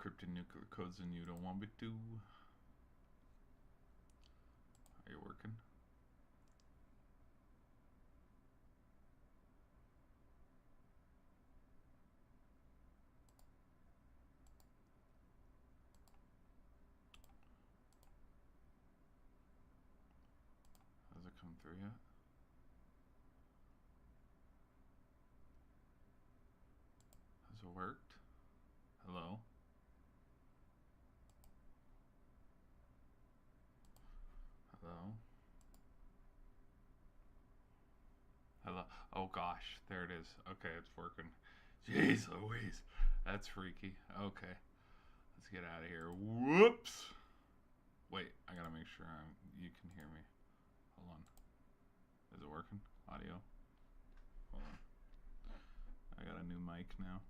encrypted nuclear codes and you don't want me to. Are you working? Has it come through yet? Has it worked? Hello? Hello? Hello? Oh gosh, there it is. Okay, it's working. Jeez Louise. That's freaky. Okay. Let's get out of here. Whoops! Wait, I gotta make sure you can hear me. Hold on. Is it working? Audio? Hold on. I got a new mic now.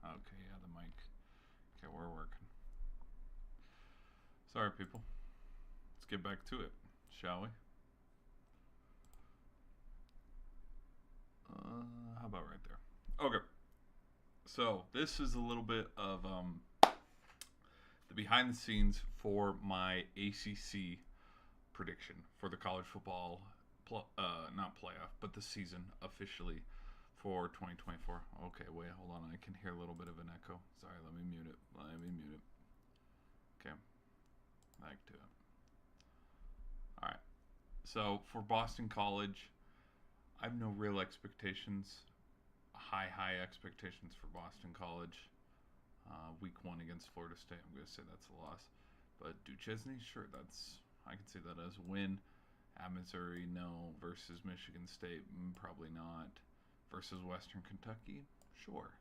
Okay, yeah, the mic. Okay, we're working. Sorry, people. Let's get back to it, shall we? How about right there? Okay. So this is a little bit of the behind the scenes for my ACC prediction for the college football, not playoff, but the season officially for 2024. Okay, wait, hold on. I can hear a little bit of an echo. Sorry, let me mute it. Okay, back to it. All right. So for Boston College, I have no real expectations, high expectations for Boston College. Week 1 against Florida State, I'm going to say that's a loss. But Duchesne, sure, I can see that as a win. At Missouri, no. Versus Michigan State, probably not. Versus Western Kentucky, sure.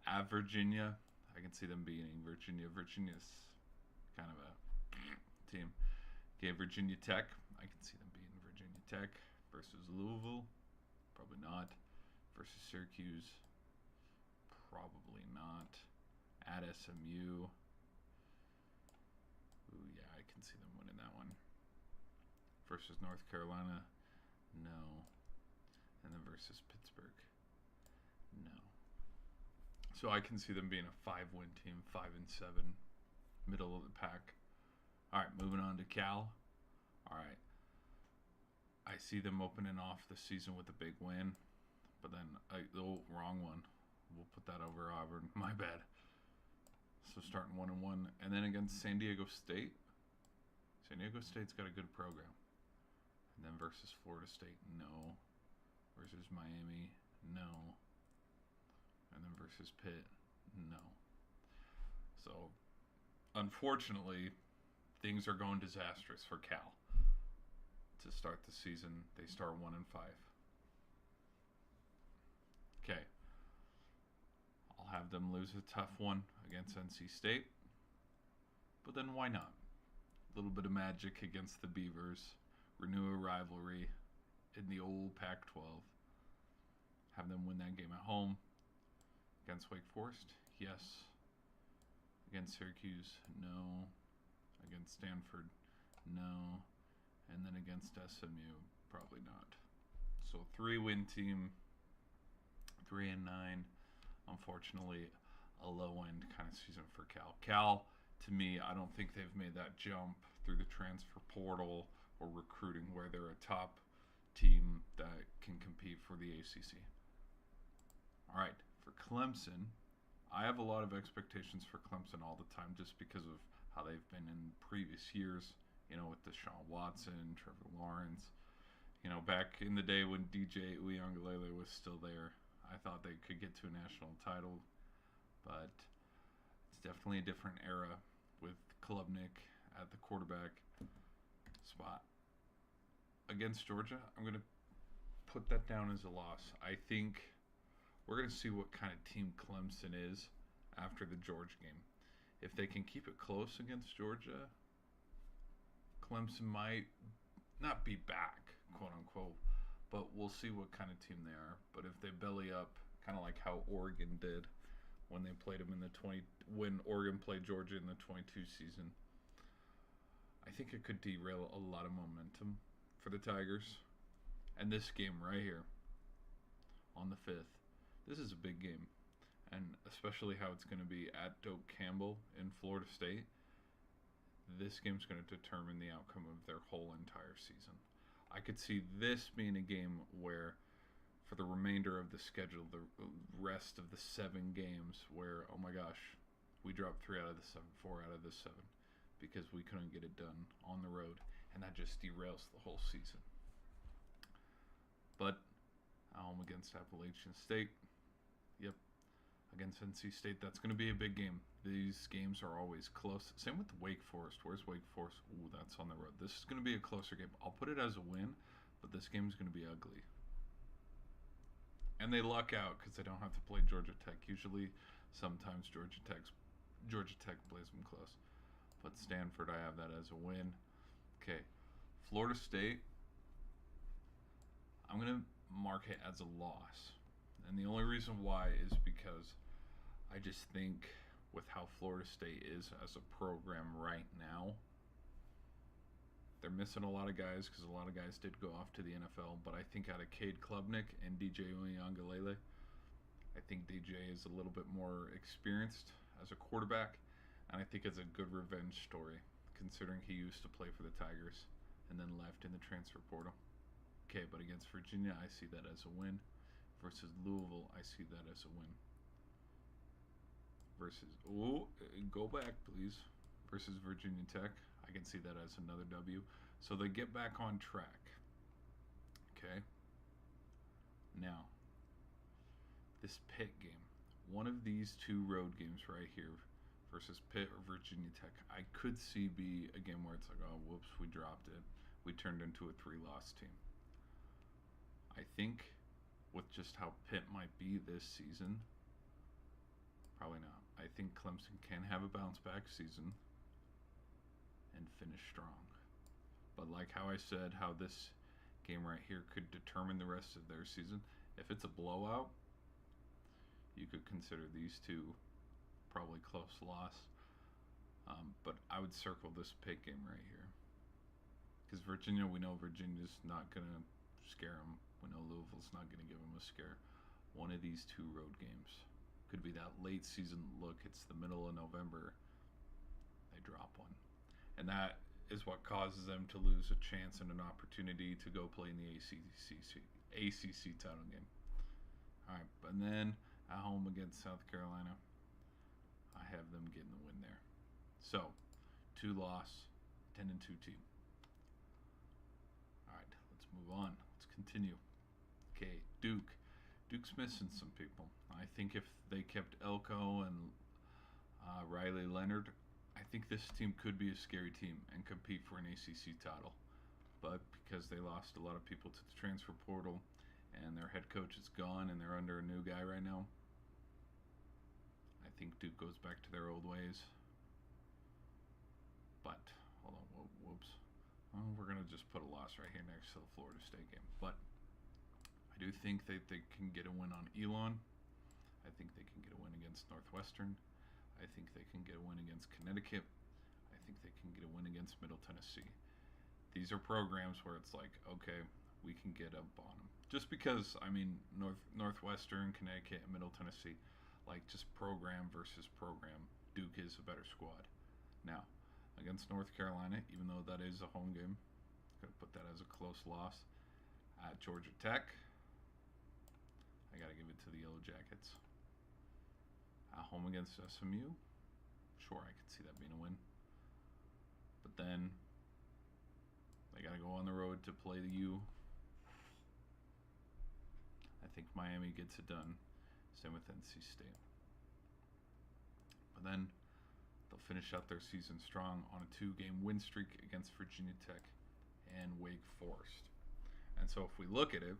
At Virginia, I can see them beating Virginia. Virginia's kind of a team. Okay, Virginia Tech, I can see them beating Virginia Tech. Versus Louisville, probably not. Versus Syracuse, probably not. At SMU, ooh, yeah, I can see them winning that one. Versus North Carolina, no. And then versus Pittsburgh, no. So I can see them being a 5-win team, 5-7, middle of the pack. All right, moving on to Cal. All right, I see them opening off the season with a big win, but then wrong one. We'll put that over Auburn. My bad. So starting 1-1, and then against San Diego State. San Diego State's got a good program. And then versus Florida State, no. Versus Miami, no. And then versus Pitt, no. So, unfortunately, things are going disastrous for Cal. To start the season, they start 1-5. Okay. I'll have them lose a tough one against NC State. But then why not? A little bit of magic against the Beavers. Renew a rivalry in the old Pac-12. Have them win that game at home. Against Wake Forest? Yes. Against Syracuse? No. Against Stanford? No. And then against SMU? Probably not. So 3-win team. 3-9. Unfortunately, a low-end kind of season for Cal. Cal, to me, I don't think they've made that jump through the transfer portal or recruiting where they're a top team that can compete for the ACC. All right, for Clemson, I have a lot of expectations for Clemson all the time just because of how they've been in previous years, with Deshaun Watson, Trevor Lawrence. Back in the day when DJ Uiagalelei was still there, I thought they could get to a national title, but it's definitely a different era with Klubnik at the quarterback spot. Against Georgia, I'm going to put that down as a loss. I think we're going to see what kind of team Clemson is after the Georgia game. If they can keep it close against Georgia, Clemson might not be back, quote unquote, but we'll see what kind of team they are. But if they belly up, kind of like how Oregon did when they played them when Oregon played Georgia in the 22 season, I think it could derail a lot of momentum for the Tigers. And this game right here on the 5th, this is a big game. and especially how it's going to be at Doak Campbell in Florida State, this game's going to determine the outcome of their whole entire season. I could see this being a game where, for the remainder of the schedule, the rest of the 7 games, where, oh my gosh, we dropped 3 out of the 7, 4 out of the 7, because we couldn't get it done on the road, and that just derails the whole season. But at home against Appalachian State, yep, against NC State, that's going to be a big game. These games are always close. Same with Wake Forest. Where's Wake Forest? Ooh, that's on the road. This is going to be a closer game. I'll put it as a win, but this game is going to be ugly. And they luck out because they don't have to play Georgia Tech. Usually, sometimes Georgia Tech plays them close. But Stanford, I have that as a win. Okay, Florida State, I'm going to mark it as a loss. And the only reason why is because I just think with how Florida State is as a program right now, they're missing a lot of guys because a lot of guys did go off to the NFL. But I think out of Cade Klubnik and DJ Uiagalelei, I think DJ is a little bit more experienced as a quarterback. And I think it's a good revenge story, considering he used to play for the Tigers and then left in the transfer portal. Okay, but against Virginia, I see that as a win. Versus Louisville, I see that as a win. Versus, go back, please. Versus Virginia Tech, I can see that as another W. So they get back on track. Okay. Now, this Pitt game. One of these 2 road games right here versus Pitt or Virginia Tech, I could see be a game where it's like, oh, whoops, we dropped it. We turned into a 3-loss team. I think with just how Pitt might be this season, probably not. I think Clemson can have a bounce back season and finish strong. But like how I said, how this game right here could determine the rest of their season. If it's a blowout, you could consider these 2 probably close loss. But I would circle this Pitt game right here. Because Virginia, we know Virginia's not going to scare them. We know Louisville's not going to give them a scare. One of these 2 road games could be that late season look. It's the middle of November. They drop one. And that is what causes them to lose a chance and an opportunity to go play in the ACC title game. All right, and then at home against South Carolina, I have them getting the win there. So, 2 loss, 10-2 team. All right, let's move on. Let's continue. Okay, Duke. Duke's missing some people. I think if they kept Elko and Riley Leonard, I think this team could be a scary team and compete for an ACC title. But because they lost a lot of people to the transfer portal and their head coach is gone and they're under a new guy right now, I think Duke goes back to their old ways. But, hold on, whoops. Well, we're going to just put a loss right here next to the Florida State game. But I do think that they can get a win on Elon. I think they can get a win against Northwestern. I think they can get a win against Connecticut. I think they can get a win against Middle Tennessee. These are programs where it's like, okay, we can get up on them. Just because, I mean, Northwestern, Connecticut, and Middle Tennessee, like just program versus program, Duke is a better squad. Now, against North Carolina, even though that is a home game, I'm going to put that as a close loss. At Georgia Tech, I got to give it to the Yellow Jackets. At home against SMU, sure, I could see that being a win. But then they got to go on the road to play the U. I think Miami gets it done. Same with NC State. But then they'll finish out their season strong on a 2-game win streak against Virginia Tech and Wake Forest. And so if we look at it,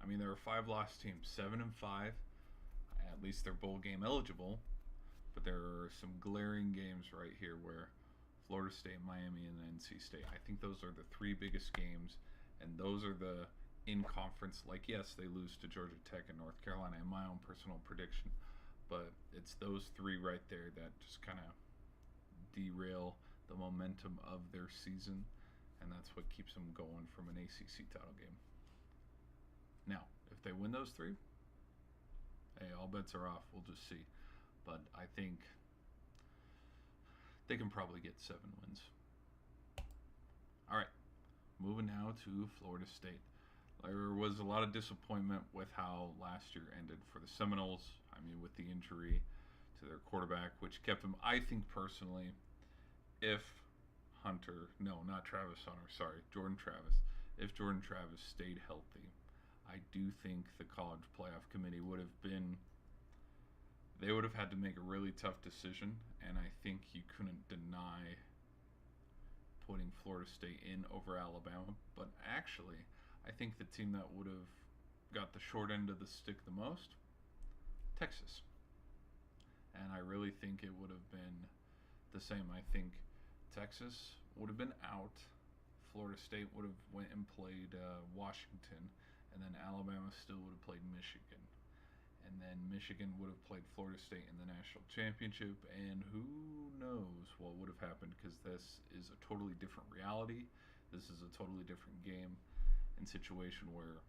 I mean, there are 5-loss teams, 7-5. At least they're bowl game eligible. But there are some glaring games right here where Florida State, Miami, and NC State. I think those are the 3 biggest games. And those are the in-conference. Like, yes, they lose to Georgia Tech and North Carolina in my own personal prediction. But it's those 3 right there that just kind of derail the momentum of their season. And that's what keeps them going from an ACC title game. Now, if they win those 3, hey, all bets are off. We'll just see. But I think they can probably get 7 wins. All right, moving now to Florida State. There was a lot of disappointment with how last year ended for the Seminoles. I mean, with the injury to their quarterback, which kept them, I think personally, if not Travis Hunter, sorry, Jordan Travis. If Jordan Travis stayed healthy, I do think the college playoff committee would have had to make a really tough decision, and I think you couldn't deny putting Florida State in over Alabama. But actually, I think the team that would have got the short end of the stick the most, Texas. And I really think it would have been the same. I think Texas would have been out. Florida State would have went and played Washington, and then Alabama still would have played Michigan. And then Michigan would have played Florida State in the national championship, and who knows what would have happened, because this is a totally different reality. This is a totally different game and situation where,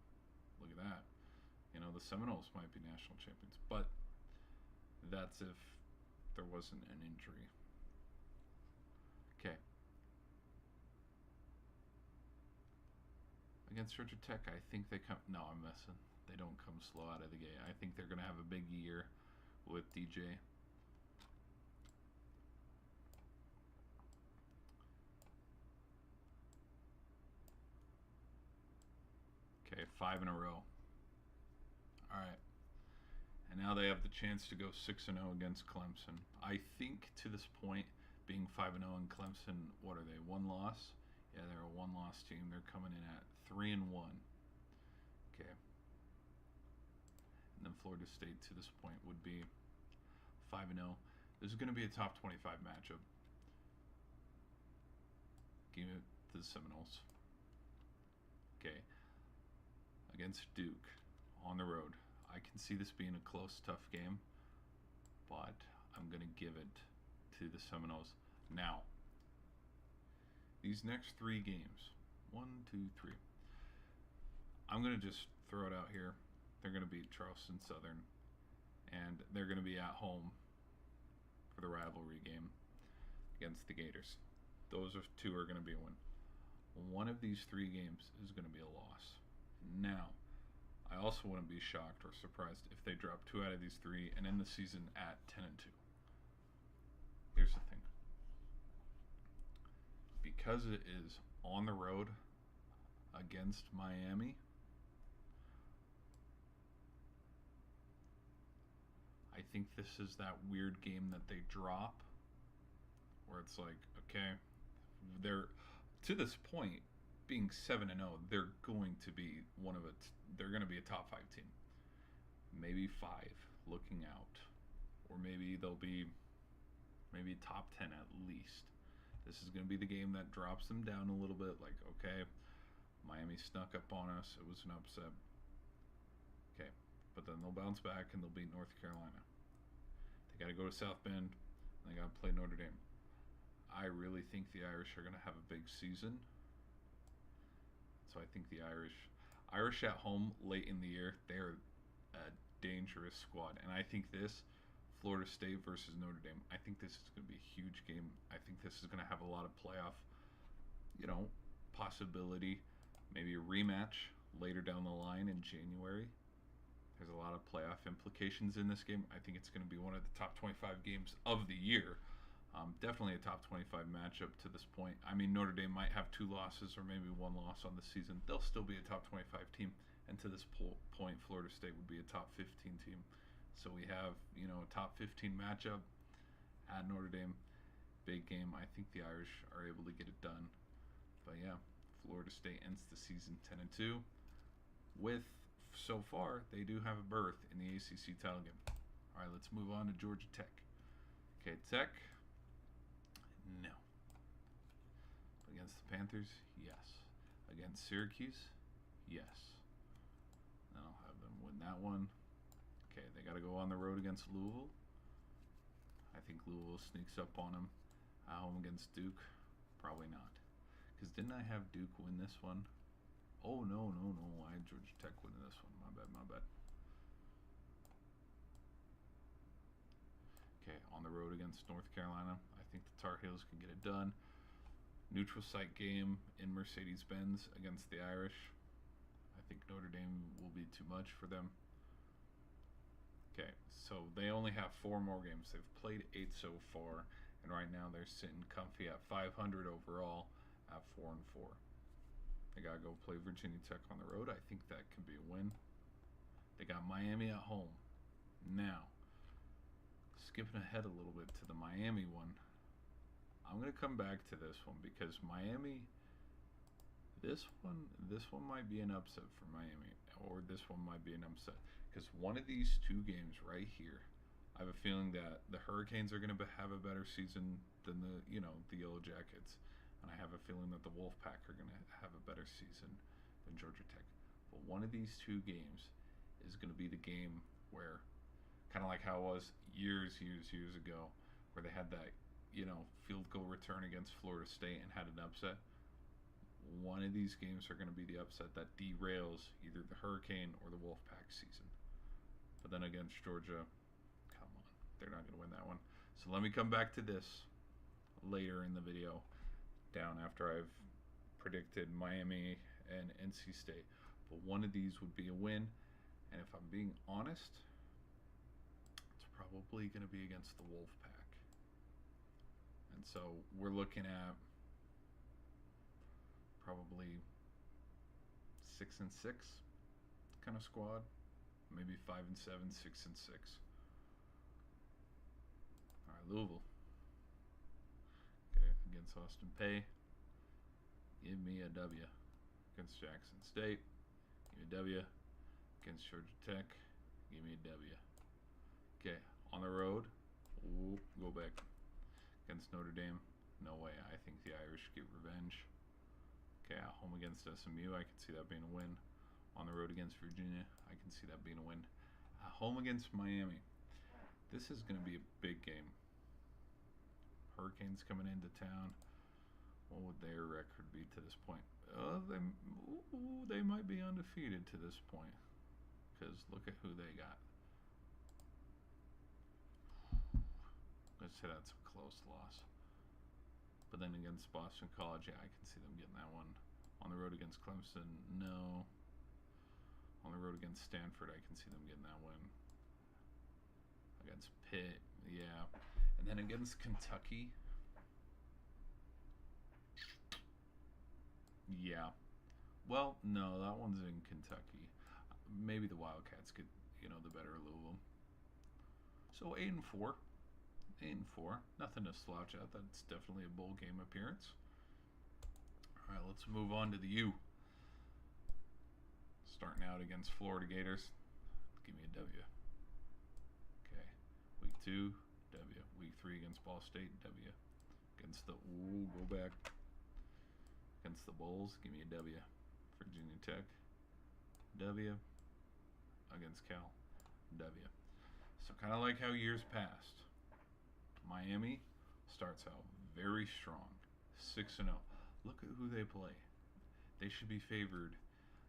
look at that, the Seminoles might be national champions, but that's if there wasn't an injury. Okay. Against Georgia Tech, I think they come. No, I'm messing. They don't come slow out of the gate. I think they're going to have a big year with DJ. Okay, 5 in a row. All right. And now they have the chance to go 6-0 against Clemson. I think to this point, being 5-0 in Clemson, what are they? 1 loss? Yeah, they're a 1-loss team. They're coming in at 3-1. Okay. And then Florida State to this point would be 5-0. This is going to be a top 25 matchup. Give it to the Seminoles. Okay. Against Duke on the road. I can see this being a close, tough game, but I'm going to give it to the Seminoles. Now, these next 3 games, 1, 2, 3, I'm going to just throw it out here. They're going to beat Charleston Southern, and they're going to be at home for the rivalry game against the Gators. Those 2 are going to be a win. One of these 3 games is going to be a loss. Now, I also wouldn't be shocked or surprised if they drop 2 out of these 3 and end the season at 10-2. Here's the thing. Because it is on the road against Miami, I think this is that weird game that they drop where it's like, okay, they're to this point being 7-0, they're going to be they're going to be a top 5 team. Maybe 5 looking out, or maybe they'll be top 10 at least. This is going to be the game that drops them down a little bit, like, okay, Miami snuck up on us, it was an upset. Okay, but then they'll bounce back and they'll beat North Carolina. They got to go to South Bend, and they got to play Notre Dame. I really think the Irish are going to have a big season. So I think the Irish at home late in the year, they're a dangerous squad. And I think this, Florida State versus Notre Dame, I think this is going to be a huge game. I think this is going to have a lot of playoff, possibility. Maybe a rematch later down the line in January. There's a lot of playoff implications in this game. I think it's going to be one of the top 25 games of the year. Definitely a top 25 matchup to this point. I mean, Notre Dame might have 2 losses or maybe 1 loss on the season. They'll still be a top 25 team. And to this point, Florida State would be a top 15 team. So we have, a top 15 matchup at Notre Dame. Big game. I think the Irish are able to get it done. But yeah, Florida State ends the season 10-2 with, so far, they do have a berth in the ACC title game. All right, let's move on to Georgia Tech. Okay, Tech. No. Against the Panthers? Yes. Against Syracuse? Yes. Then I'll have them win that one. Okay, they got to go on the road against Louisville. I think Louisville sneaks up on them. At home against Duke? Probably not. Because didn't I have Duke win this one? Oh, no. I had Georgia Tech win this one. My bad. on the road against North Carolina. I think the Tar Heels can get it done. Neutral site game in Mercedes-Benz against the Irish. I think Notre Dame will be too much for them. Okay, so they only have 4 more games. They've played 8 so far, and right now they're sitting comfy at 500 overall at 4-4. They gotta go play Virginia Tech on the road. I think that can be a win. They got Miami at home. Now, skipping ahead a little bit to the Miami one, I'm gonna come back to this one because Miami, this one might be an upset for Miami, or this one might be an upset because one of these 2 games right here, I have a feeling that the Hurricanes are gonna have a better season than the Yellow Jackets, and I have a feeling that the Wolfpack are gonna have a better season than Georgia Tech. But one of these 2 games is gonna be the game where, kind of like how it was years ago, where they had that field goal return against Florida State and had an upset. One of these games are going to be the upset that derails either the Hurricane or the Wolfpack season. But then against Georgia, come on, they're not going to win that one. So let me come back to this later in the video, down after I've predicted Miami and NC State. But one of these would be a win, and if I'm being honest, it's probably going to be against the Wolfpack. And so we're looking at probably 6-6 kind of squad, maybe 5-7, 6-6. All right, Louisville. Okay, against Austin Peay. Give me a W. Against Jackson State. Give me a W. Against Georgia Tech. Give me a W. Okay, on the road. Ooh, go back. Against Notre Dame, no way. I think the Irish get revenge. Okay, at home against SMU, I can see that being a win. On the road against Virginia, I can see that being a win. At home against Miami, this is going to be a big game. Hurricanes coming into town. What would their record be to this point? They might be undefeated to this point, because look at who they got. Let's say that's a close loss. But then against Boston College, yeah, I can see them getting that one. On the road against Clemson, no. On the road against Stanford, I can see them getting that one. Against Pitt, yeah. And then against Kentucky, yeah. Well, no, that one's in Kentucky. Maybe the Wildcats get, the better of Louisville. So 8-4. 8-4, nothing to slouch at. That's definitely a bowl game appearance. All right, let's move on to the U. Starting out against Florida Gators, give me a W. Okay, week 2, W. Week 3 against Ball State, W. Against the go back. Against the Bulls, give me a W. Virginia Tech, W. Against Cal, W. So kind of like how years passed. Miami starts out very strong, 6-0. Look at who they play. They should be favored.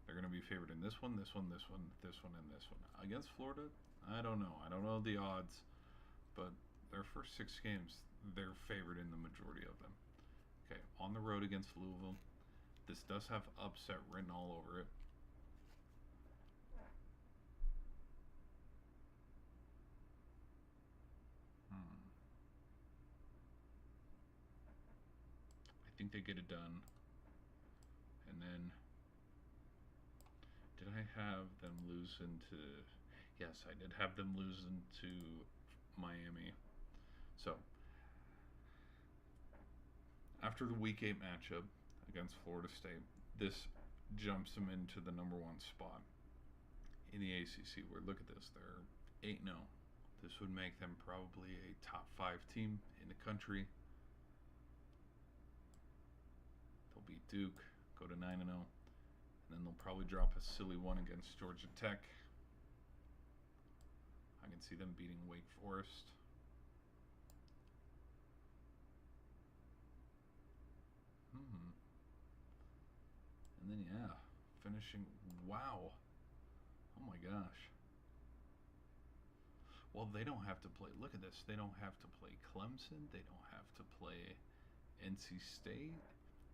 They're going to be favored in this one, this one, this one, this one, and this one. Against Florida, I don't know. I don't know the odds, but their first 6 games, they're favored in the majority of them. Okay, on the road against Louisville, this does have upset written all over it. I think they get it done. And then, did I have them losing to? Yes, I did have them losing to Miami. So, after the Week 8 matchup against Florida State, this jumps them into the #1 spot in the ACC. Where look at this, they're 8-0. This would make them probably a top 5 team in the country. They'll beat Duke, go to 9-0, and then they'll probably drop a silly one against Georgia Tech. I can see them beating Wake Forest. And then, yeah, finishing, wow. Oh my gosh. Well, they don't have to play. Look at this. They don't have to play Clemson. They don't have to play NC State.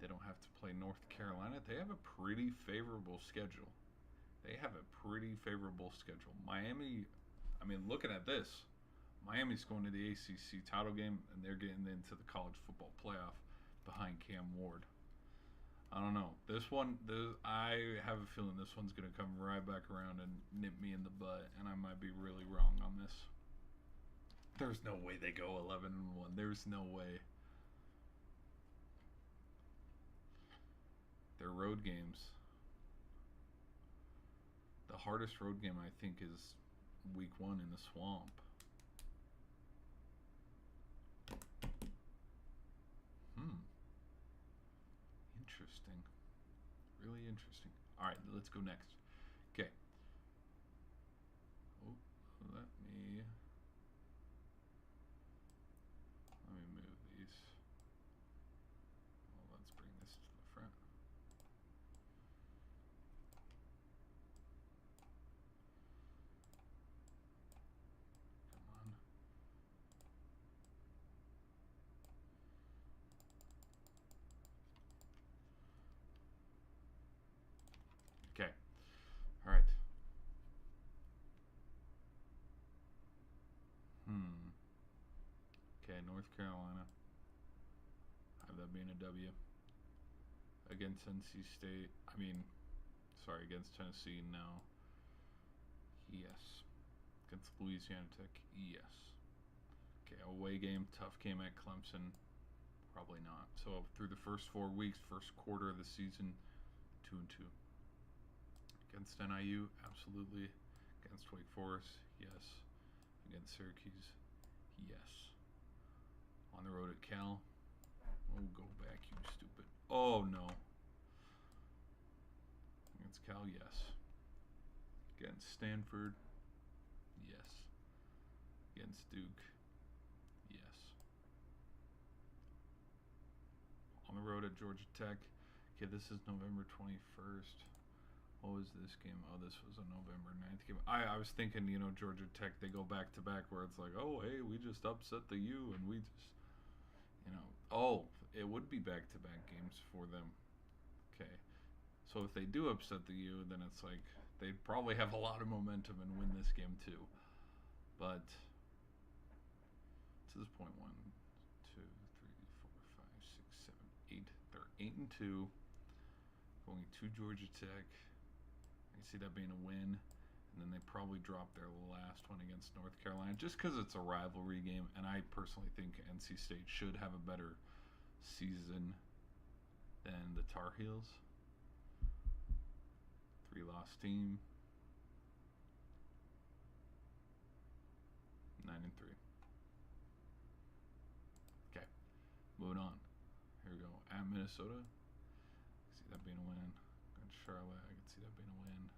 They don't have to play North Carolina. They have a pretty favorable schedule. They have a pretty favorable schedule. Miami, I mean, looking at this, Miami's going to the ACC title game, and they're getting into the college football playoff behind Cam Ward. I don't know. I have a feeling this one's going to come right back around and nip me in the butt, and I might be really wrong on this. There's no way they go 11-1. There's no way. Their road games. The hardest road game, I think, is week 1 in the Swamp. Interesting. Really interesting. All right, let's go next. Okay. Oh, let me move these. Well, let's bring this to the front. Come on. Okay. All right. Okay, North Carolina. Have that being a W. Against NC State. Against Tennessee, no. Yes. Against Louisiana Tech, yes. Okay, away game, tough game at Clemson. Probably not. So through the first 4 weeks, first quarter of the season, 2-2. Against NIU, absolutely. Against Wake Forest, yes. Against Syracuse, yes. On the road at Cal, oh, go back, you stupid. Oh, no. Against Cal, yes. Against Stanford, yes. Against Duke, yes. On the road at Georgia Tech. Okay, this is November 21st. What was this game? Oh, this was a November 9th game. I was thinking, Georgia Tech, they go back to back where it's like, oh, hey, we just upset the U and we just, oh, it would be back to back games for them. Okay. So if they do upset the U, then it's like they'd probably have a lot of momentum and win this game too. But to this point, 1, 2, 3, 4, 5, 6, 7, 8. They're 8-2, going to Georgia Tech. I see that being a win, and then they probably drop their last one against North Carolina just because it's a rivalry game, and I personally think NC State should have a better season than the Tar Heels. 3-loss team, 9-3. Okay, moving on. Here we go. At Minnesota, I see that being a win. Against Charlotte, I can see that being a win.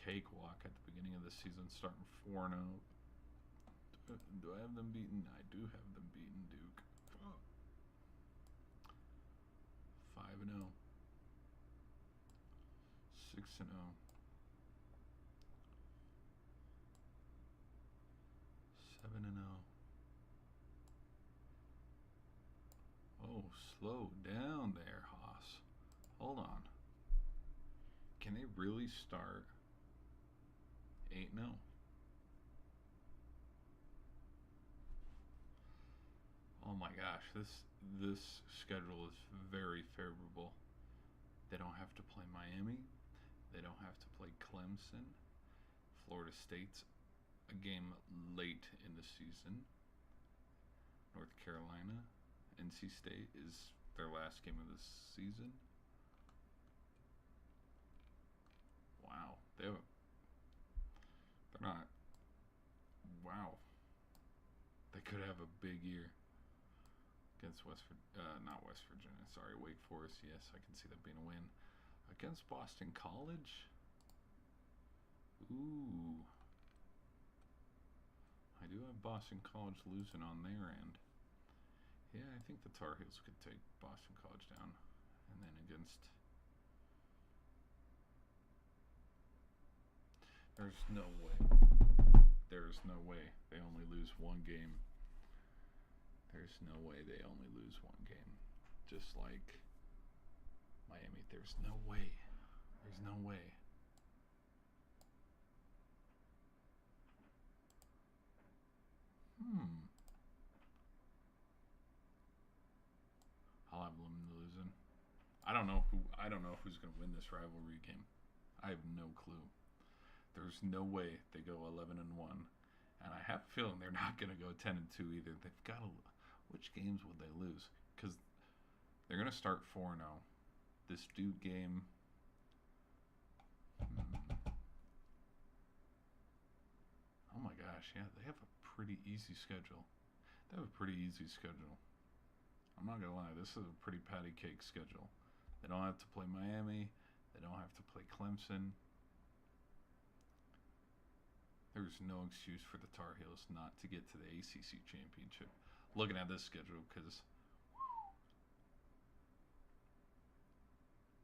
Cakewalk at the beginning of the season, starting 4-0. Do I have them beaten? I do have them beaten, Duke. 5-0. 6-0. 7-0. Oh, slow down there, Haas. Hold on. Can they really start 8-0? Oh my gosh, this schedule is very favorable. They don't have to play Miami. They don't have to play Clemson. Florida State's a game late in the season. North Carolina, NC State is their last game of the season. Wow, they're not. Wow, they could have a big year against not West Virginia. Sorry, Wake Forest. Yes, I can see that being a win against Boston College. Ooh, I do have Boston College losing on their end. Yeah, I think the Tar Heels could take Boston College down, and then against There's no way. There's no way they only lose one game. There's no way they only lose one game. Just like Miami. There's no way. There's no way. I'll have them losing. I don't know who's going to win this rivalry game. I have no clue. There's no way they go 11-1, and I have a feeling they're not going to go 10-2 either. They've got to. Which games would they lose? Because they're going to start 4-0. This Duke game. Oh my gosh, yeah, they have a pretty easy schedule. They have a pretty easy schedule. I'm not gonna lie, this is a pretty patty cake schedule. They don't have to play Miami. They don't have to play Clemson. There's no excuse for the Tar Heels not to get to the ACC championship. Looking at this schedule, because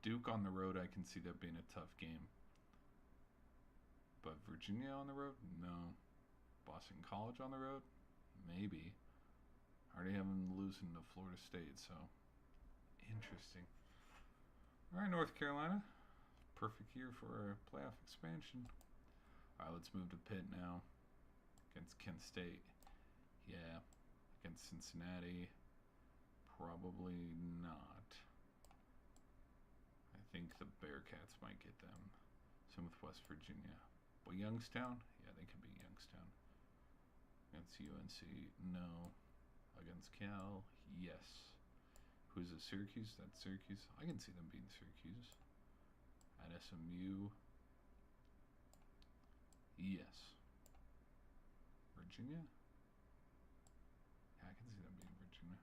Duke on the road, I can see that being a tough game. But Virginia on the road, no. Boston College on the road, maybe. I already have them losing to Florida State, so interesting. All right, North Carolina, perfect year for a playoff expansion. All right, let's move to Pitt now. Against Kent State, yeah. Against Cincinnati, probably not. I think the Bearcats might get them. Same with West Virginia. But Youngstown, yeah, they could beat Youngstown. Against UNC, no. Against Cal, yes. Who's it? Syracuse? That's Syracuse. I can see them beating Syracuse. At SMU, yes. Virginia? Yeah, I can see them beating Virginia.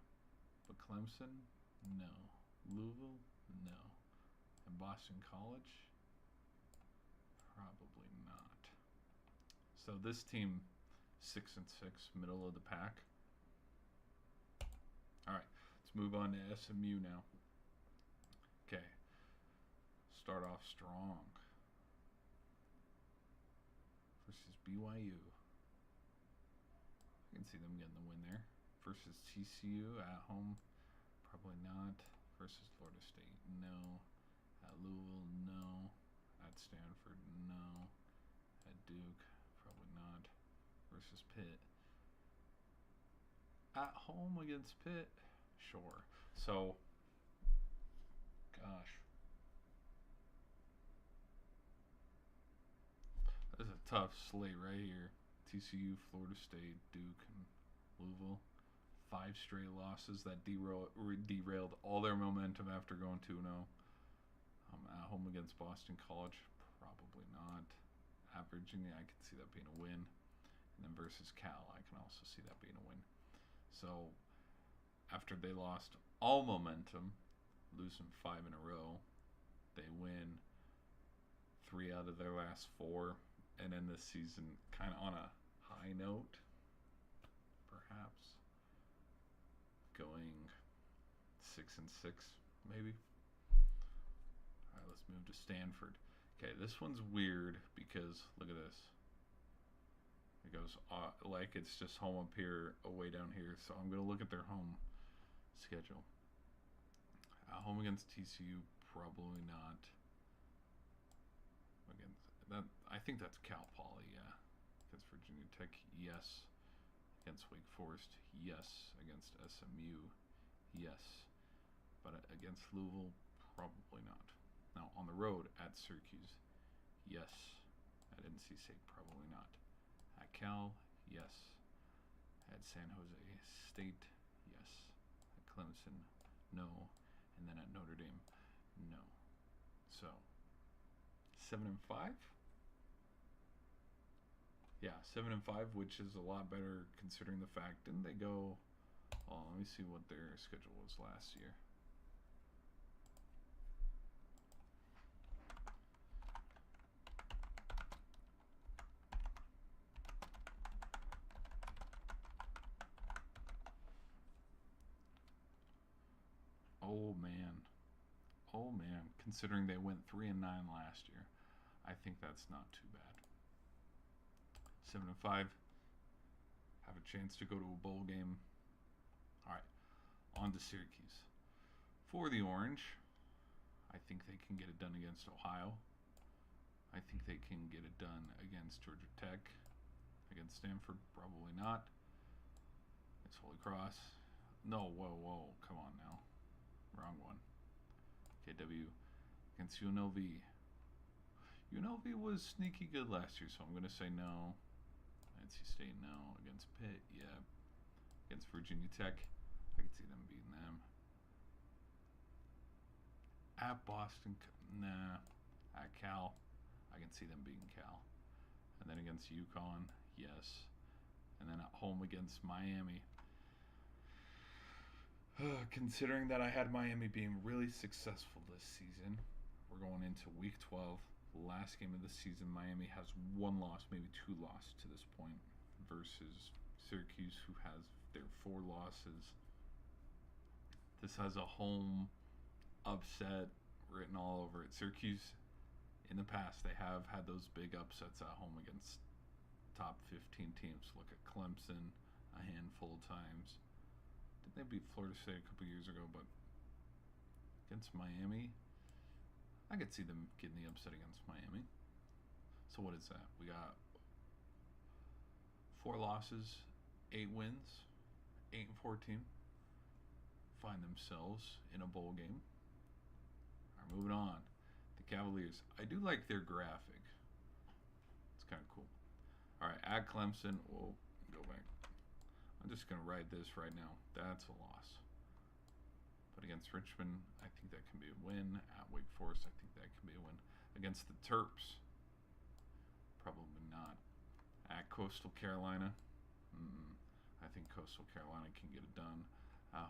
But Clemson, no. Louisville, no. And Boston College, probably not. So this team, 6-6, middle of the pack. All right, let's move on to SMU now. Okay, start off strong versus BYU. I can see them getting the win there. Versus TCU at home, probably not. Versus Florida State, no. At Louisville, no. At Stanford, no. At Duke, probably not. Versus Pitt. At home against Pitt, sure. So, gosh. That is a tough slate right here. TCU, Florida State, Duke, and Louisville. 5 straight losses that derailed all their momentum after going 2-0. At home against Boston College, probably not. At Virginia, I can see that being a win. And then versus Cal, I can also see that being a win. So, after they lost all momentum, losing 5 in a row, they win 3 out of their last 4, and end this season kind of on a high note, perhaps. Going 6-6, maybe. All right, let's move to Stanford. Okay, this one's weird because look at this. It goes like it's just home up here, away down here. So I'm gonna look at their home schedule. Home against TCU, probably not. Against that, I think that's Cal Poly, yeah. Against Virginia Tech, yes. Against Wake Forest, yes. Against SMU, yes. But against Louisville, probably not. Now, on the road at Syracuse, yes. At NC State, probably not. At Cal, yes. At San Jose State, yes. At Clemson, no. And then at Notre Dame, no. So, 7-5? Yeah, 7-5, which is a lot better considering the fact. Didn't they go? Oh, let me see what their schedule was last year. Oh man. Oh man. Considering they went 3-9 last year, I think that's not too bad. 7-5. Have a chance to go to a bowl game. All right, on to Syracuse. For the Orange, I think they can get it done against Ohio. I think they can get it done against Georgia Tech. Against Stanford, probably not. It's Holy Cross. No, whoa, come on now. Wrong one. KW against UNLV. UNLV was sneaky good last year, so I'm going to say no. NC State, no. Against Pitt, yeah. Against Virginia Tech, I could see them beating them. At Boston, nah. At Cal, I can see them beating Cal. And then against UConn, yes. And then at home against Miami. Considering that I had Miami being really successful this season, we're going into week 12. Last game of the season, Miami has one loss, maybe two losses to this point, versus Syracuse, who has their 4 losses. This has a home upset written all over it. Syracuse, in the past, they have had those big upsets at home against top 15 teams. Look at Clemson a handful of times. Didn't they beat Florida State a couple years ago? But against Miami, I could see them getting the upset against Miami. So what is that? We got 4 losses, 8 wins, 8-14. Find themselves in a bowl game. All right, moving on. The Cavaliers. I do like their graphic. It's kind of cool. All right, at Clemson. Whoa, go back. I'm just going to write this right now. That's a loss. But against Richmond, I think that can be a win. At Wake Forest, I think that can be a win. Against the Terps, probably not. At Coastal Carolina, I think Coastal Carolina can get it done.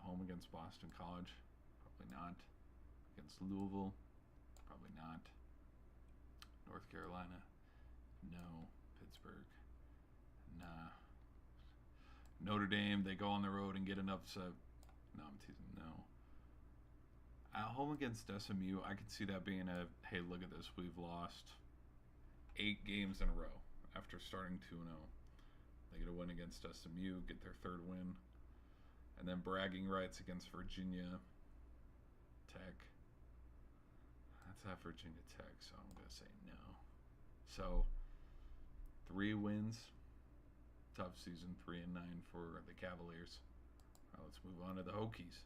Home against Boston College, probably not. Against Louisville, probably not. North Carolina, no. Pittsburgh, nah. Notre Dame, they go on the road and get an upset. No, I'm teasing, no. At home against SMU, I could see that being a, hey, look at this, we've lost 8 games in a row after starting 2-0. They get a win against SMU, get their 3rd win, and then bragging rights against Virginia Tech. That's at Virginia Tech, so I'm going to say no. So, 3 wins. Tough season, 3-9 for the Cavaliers. All right, let's move on to the Hokies.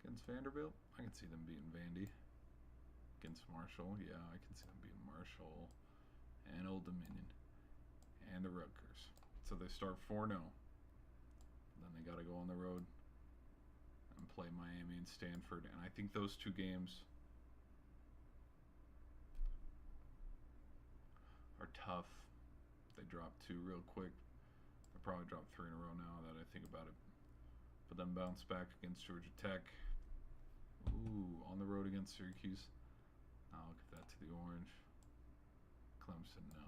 Against Vanderbilt, I can see them beating Vandy. Against Marshall, yeah, I can see them beating Marshall and Old Dominion and the Rutgers. So they start 4-0. Then they got to go on the road and play Miami and Stanford. And I think those 2 games are tough. They dropped 2 real quick. They'll probably drop 3 in a row now that I think about it. But then bounce back against Georgia Tech. Ooh, on the road against Syracuse. I'll look at that to the orange. Clemson, no.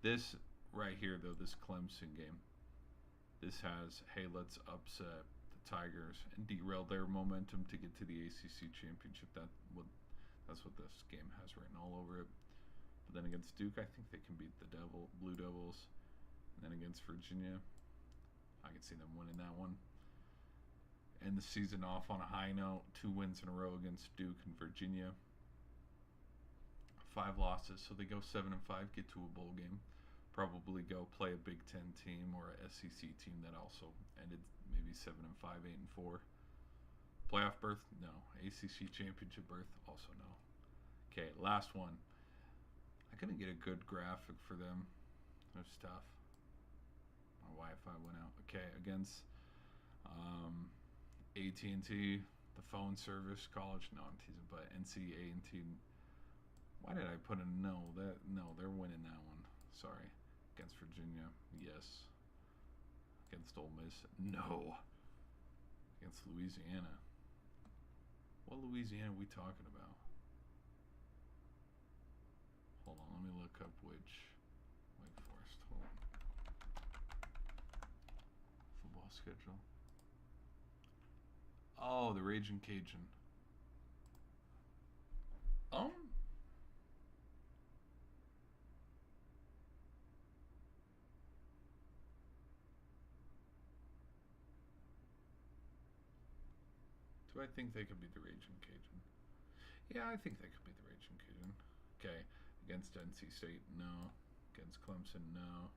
This right here, though, this Clemson game, this has, hey, let's upset the Tigers and derail their momentum to get to the ACC championship. That's what this game has written all over it. But then against Duke, I think they can beat the Blue Devils. And then against Virginia, I can see them winning that one. And the season off on a high note, 2 wins in a row against Duke and Virginia. 5 losses, so they go 7-5, get to a bowl game. Probably go play a Big Ten team or a SEC team that also ended maybe 7-5, 8-4. Playoff berth? No. ACC championship berth? Also no. Okay, last one. I couldn't get a good graphic for them. It was tough. My Wi-Fi went out. Okay, against AT&T, the phone service, college. No, I'm teasing, but NC-A&T. Why did I put a no? No, they're winning that one. Sorry. Against Virginia, yes. Against Ole Miss, no. Against Louisiana. What Louisiana are we talking about? Hold on, let me look up which Wake Forest. Hold on. Football schedule. Oh, the Raging Cajun. Do I think they could beat the Raging Cajun? Yeah, I think they could beat the Raging Cajun. Okay, against NC State, no. Against Clemson, no.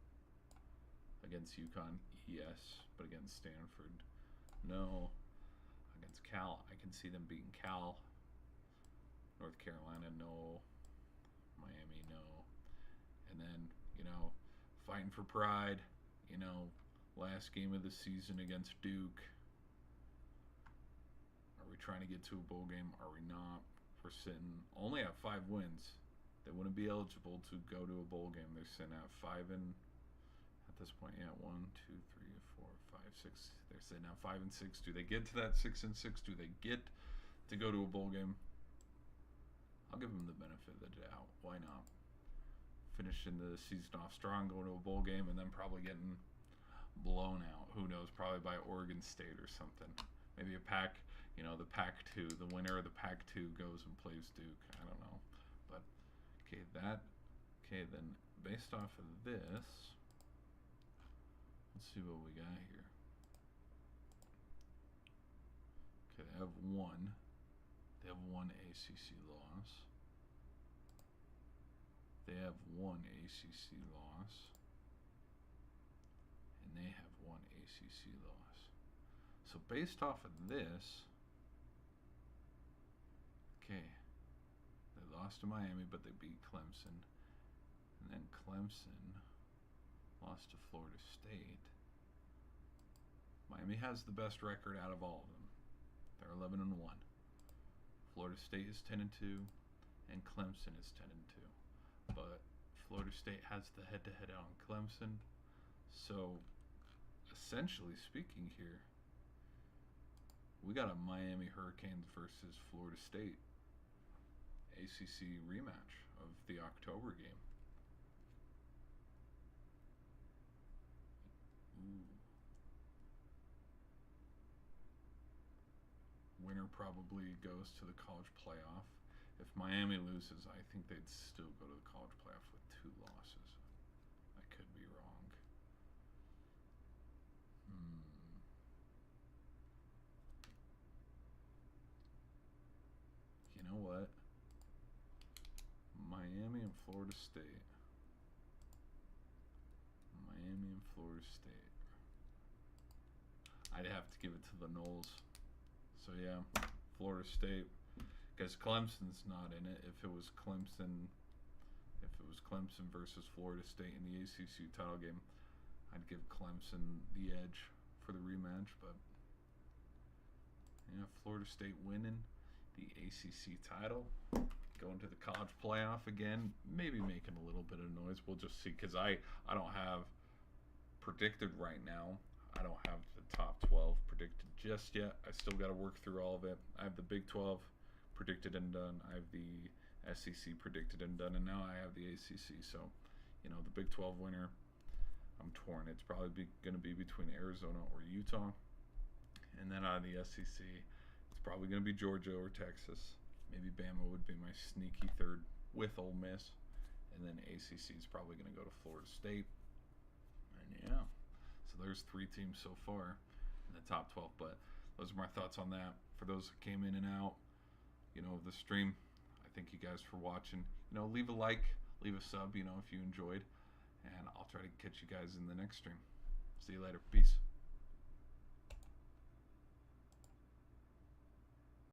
Against UConn, yes. But against Stanford, no. Against Cal, I can see them beating Cal. North Carolina, no. Miami, no. And then, fighting for pride, last game of the season against Duke. Are we trying to get to a bowl game? Are we not? We're sitting only at 5 wins. They wouldn't be eligible to go to a bowl game. They're sitting at 5 and at this point, 1, 2, 3, 4, 5, 6. They're sitting at 5 and 6. Do they get to that 6 and 6? Do they get to go to a bowl game? I'll give them the benefit of the doubt. Why not? Finishing the season off strong, going to a bowl game, and then probably getting blown out. Who knows? Probably by Oregon State or something. Maybe a Pac, the Pac-2. The winner of the Pac-2 goes and plays Duke. I don't know. But, then based off of this, let's see what we got here. Okay, they have one. They have one ACC loss. They have one ACC loss. And they have one ACC loss. So based off of this, okay, they lost to Miami, but they beat Clemson. And then Clemson lost to Florida State. Miami has the best record out of all of them. They're 11 and 1. Florida State is 10 and 2, and Clemson is 10 and 2. But Florida State has the head-to-head on Clemson. So, essentially speaking here, we got a Miami Hurricanes versus Florida State ACC rematch of the October game. Ooh. Winner probably goes to the college playoff. If Miami loses, I think they'd still go to the college playoff with 2 losses. I could be wrong. You know what? Miami and Florida State. Miami and Florida State. I'd have to give it to the Noles. So yeah, Florida State. Because Clemson's not in it. If it was Clemson versus Florida State in the ACC title game, I'd give Clemson the edge for the rematch. But yeah, Florida State winning the ACC title, going to the college playoff again, maybe making a little bit of noise. We'll just see. Because I don't have predicted right now. I don't have the top 12 predicted just yet. I still got to work through all of it. I have the Big 12 predicted and done. I have the SEC predicted and done, and now I have the ACC. So, the Big 12 winner, I'm torn. It's probably going to be between Arizona or Utah. And then out of the SEC, it's probably going to be Georgia or Texas. Maybe Bama would be my sneaky third with Ole Miss. And then ACC is probably going to go to Florida State. And yeah, so there's 3 teams so far in the top 12. But those are my thoughts on that. For those that came in and out, of the stream, I thank you guys for watching. Leave a like, leave a sub, if you enjoyed. And I'll try to catch you guys in the next stream. See you later. Peace.